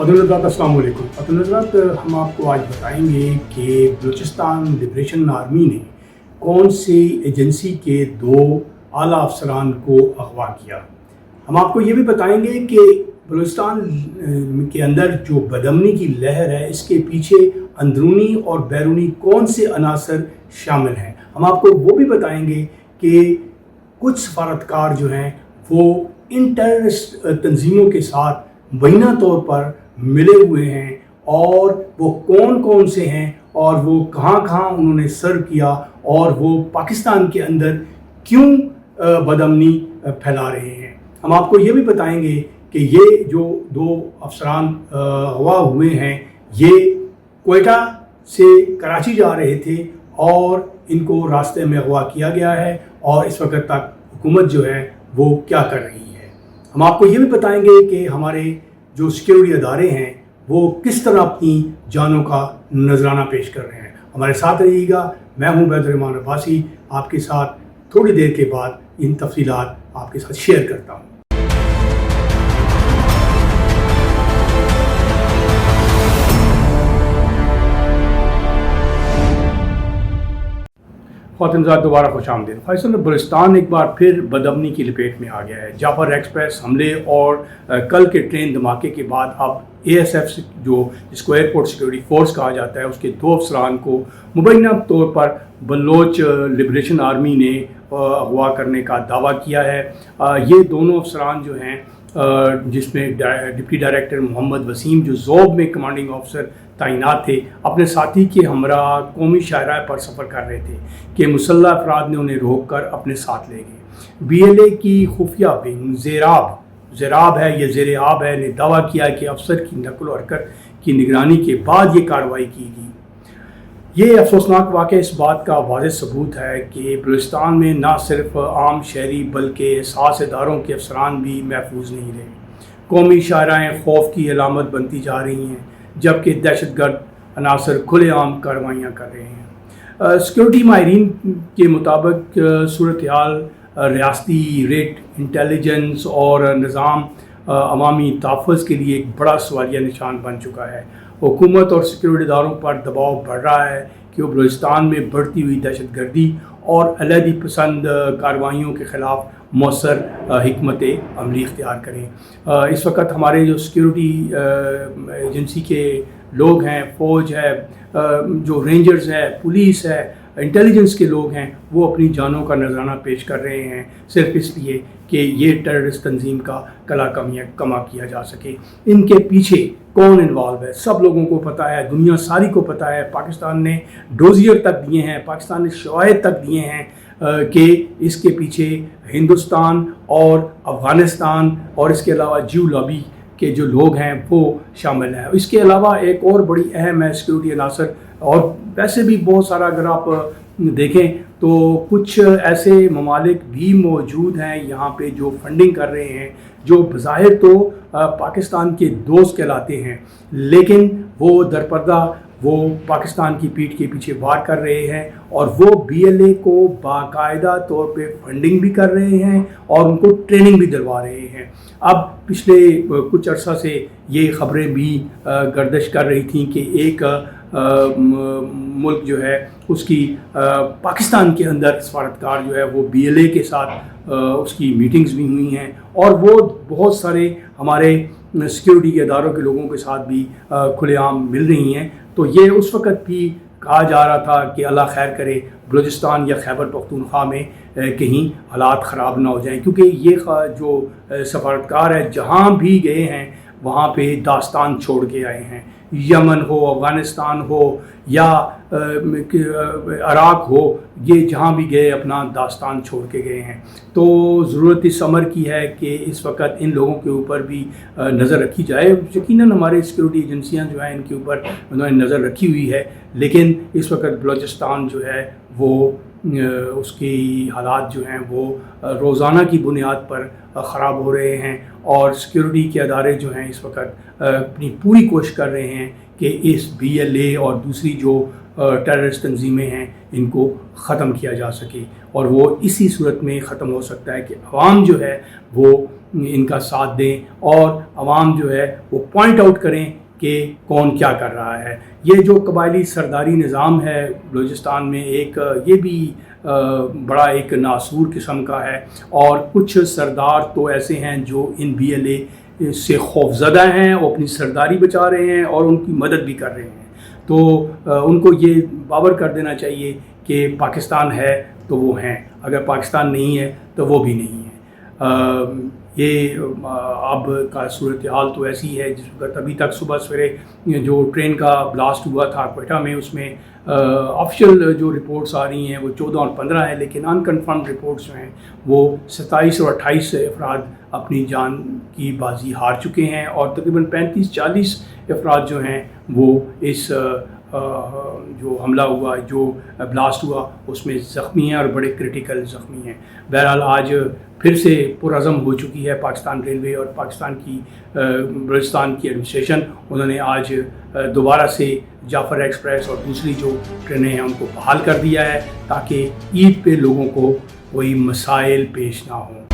अब्दुल अस्सलाम वालेकुम। अब्दुल हम आपको आज बताएंगे कि बलूचिस्तान लिबरेशन आर्मी ने कौन सी एजेंसी के 2 आला अफसरान को अगवा किया। हम आपको ये भी बताएंगे कि बलूचिस्तान के अंदर जो बदअमनी की लहर है, इसके पीछे अंदरूनी और बैरूनी कौन से अनासर शामिल हैं। हम आपको वो भी बताएंगे कि कुछ सफारतकार जो हैं वो इन टेररिस्ट तंजीमों के साथ मुबैना तौर पर मिले हुए हैं और वो कौन कौन से हैं और वो कहाँ कहाँ उन्होंने सर्व किया और वो पाकिस्तान के अंदर क्यों बदअमनी फैला रहे हैं। हम आपको ये भी बताएंगे कि ये जो 2 अफसरान अगवा हुए हैं, ये क्वेटा से कराची जा रहे थे और इनको रास्ते में अगवा किया गया है और इस वक्त तक हुकूमत जो है वो क्या कर रही है। हम आपको ये भी बताएंगे कि हमारे जो सिक्योरिटी अदारे हैं वो किस तरह अपनी जानों का नजराना पेश कर रहे हैं। हमारे साथ रहिएगा। मैं हूं बैदुर्रहमान अब्बासी, आपके साथ थोड़ी देर के बाद इन तफसीलात आपके साथ शेयर करता हूं। ख़वातीन दोबारा खुश आमदीद। फैसल, बलूचिस्तान एक बार फिर बदअमनी की लपेट में आ गया है। जाफर एक्सप्रेस हमले और कल के ट्रेन धमाके के बाद अब ASF जो जिसको एयरपोर्ट सिक्योरिटी फोर्स कहा जाता है, उसके 2 अफसरान को मुबैना तौर पर बलोच लिबरेशन आर्मी ने अगवा करने का दावा किया है। ये दोनों अफसरान जो हैं, जिसमें डिप्टी डायरेक्टर मोहम्मद वसीम जो ज़ोब में कमांडिंग ऑफिसर तैनात थे, अपने साथी के हमरा कौमी शाहराह पर सफ़र कर रहे थे कि मुसल्लह अफराद ने उन्हें रोक कर अपने साथ ले गए। BLA की खुफिया विंग ज़ेराब है, ये ज़ेर आब है, ने दावा किया कि अफसर की नकल हरकत की निगरानी के बाद ये कार्रवाई की गई। ये अफसोसनाक वाक़या इस बात का वाज़ेह सबूत है कि बलूचिस्तान में न सिर्फ आम शहरी बल्कि एहसास इदारों के अफसरान भी महफूज नहीं रहे। कौमी शाहराहें खौफ की अलामत बनती जा रही हैं, जबकि दहशतगर्द अनासर खुलेआम कार्रवाइयाँ कर रहे हैं। सिक्योरिटी माहिरीन के मुताबिक सूरत हाल रियासती रेट इंटेलिजेंस और निज़ाम अवामी तहफ़्फ़ुज़ के लिए एक बड़ा सवालिया निशान बन चुका है। हुकूमत और सिक्योरिटी इदारों पर दबाव बढ़ रहा है कि वो बलूचिस्तान में बढ़ती हुई दहशतगर्दी और अलहदी पसंद कार्रवाइयों के ख़िलाफ़ मौसर हिकमत अमली इख्तियार करें। इस वक्त हमारे जो सिक्योरिटी एजेंसी के लोग हैं, फ़ौज है, जो रेंजर्स है, पुलिस है, इंटेलिजेंस के लोग हैं, वो अपनी जानों का नजराना पेश कर रहे हैं सिर्फ इसलिए कि ये टेररिस्ट तंजीम का कमा किया जा सके। इनके पीछे कौन इन्वॉल्व है सब लोगों को पता है, दुनिया सारी को पता है। पाकिस्तान ने डोजियर तक दिए हैं, पाकिस्तान ने शवाहिद तक दिए हैं कि इसके पीछे हिंदुस्तान और अफ़गानिस्तान और इसके अलावा जियो लॉबी के जो लोग हैं वो शामिल हैं। इसके अलावा एक और बड़ी अहम है सिक्योरिटी अनासर, और वैसे भी बहुत सारा अगर आप देखें तो कुछ ऐसे ममालिक भी मौजूद हैं यहाँ पे जो फंडिंग कर रहे हैं, जो बज़ाहिर तो पाकिस्तान के दोस्त कहलाते हैं, लेकिन वो दरपर्दा वो पाकिस्तान की पीठ के पीछे वार कर रहे हैं और वो BLA को बाकायदा तौर पे फंडिंग भी कर रहे हैं और उनको ट्रेनिंग भी दिलवा रहे हैं। अब पिछले कुछ अरसा से ये ख़बरें भी गर्दिश कर रही थी कि एक मुल्क जो है उसकी पाकिस्तान के अंदर सफारतकार जो है वो BLA के साथ उसकी मीटिंग्स भी हुई हैं और वो बहुत सारे हमारे सिक्योरिटी के इदारों के लोगों के साथ भी खुलेआम मिल रही हैं। तो ये उस वक़्त भी कहा जा रहा था कि अल्लाह खैर करे बलूचिस्तान या खैबर पख्तूनख्वा में कहीं हालात ख़राब ना हो जाएं, क्योंकि ये जो सफारतकार है जहाँ भी गए हैं वहाँ पे दास्तान छोड़ के आए हैं। यमन हो, अफ़गानिस्तान हो या इराक़ हो, ये जहाँ भी गए अपना दास्तान छोड़ के गए हैं। तो ज़रूरत इस अमर की है कि इस वक्त इन लोगों के ऊपर भी नज़र रखी जाए। यकीनन हमारे सिक्योरिटी एजेंसियाँ जो हैं इनके ऊपर उन्होंने नज़र रखी हुई है, लेकिन इस वक्त बलूचिस्तान जो है वो उसकी हालात जो हैं वो रोज़ाना की बुनियाद पर ख़राब हो रहे हैं और सिक्योरिटी के अदारे जो हैं इस वक्त अपनी पूरी कोशिश कर रहे हैं कि इस BLA और दूसरी जो ٹیررسٹ تنظیمیں ہیں ان کو ختم کیا جا سکے، اور وہ اسی صورت میں ختم ہو سکتا ہے کہ عوام جو ہے وہ ان کا ساتھ دیں اور عوام جو ہے وہ پوائنٹ آؤٹ کریں کہ کون کیا کر رہا ہے۔ یہ جو قبائلی سرداری نظام ہے بلوچستان میں، ایک یہ بھی بڑا ایک ناسور قسم کا ہے، اور کچھ سردار تو ایسے ہیں جو ان بی ایل اے سے خوفزدہ ہیں، وہ اپنی سرداری بچا رہے ہیں اور ان کی مدد بھی کر رہے ہیں۔ تو ان کو یہ باور کر دینا چاہیے کہ پاکستان ہے تو وہ ہیں، اگر پاکستان نہیں ہے تو وہ بھی نہیں ہے۔ یہ اب کا صورتحال تو ایسی ہے، جس وقت ابھی تک صبح سویرے جو ٹرین کا بلاسٹ ہوا تھا کوئٹہ میں، اس میں آفیشیل جو رپورٹس آ رہی ہیں وہ 14 اور 15 ہیں، لیکن ان کنفرمڈ رپورٹس جو ہیں وہ 27 اور 28 افراد اپنی جان کی بازی ہار چکے ہیں، اور تقریباً 35-40 افراد جو ہیں وہ اس جو حملہ ہوا، جو بلاسٹ ہوا، اس میں زخمی ہیں اور بڑے کرٹیکل زخمی ہیں۔ بہرحال آج پھر سے پرعزم ہو چکی ہے پاکستان ریلوے اور پاکستان کی بلوچستان کی ایڈمنسٹریشن۔ انہوں نے آج دوبارہ سے جعفر ایکسپریس اور دوسری جو ٹرینیں ہیں ان کو بحال کر دیا ہے، تاکہ عید پہ لوگوں کو کوئی مسائل پیش نہ ہوں۔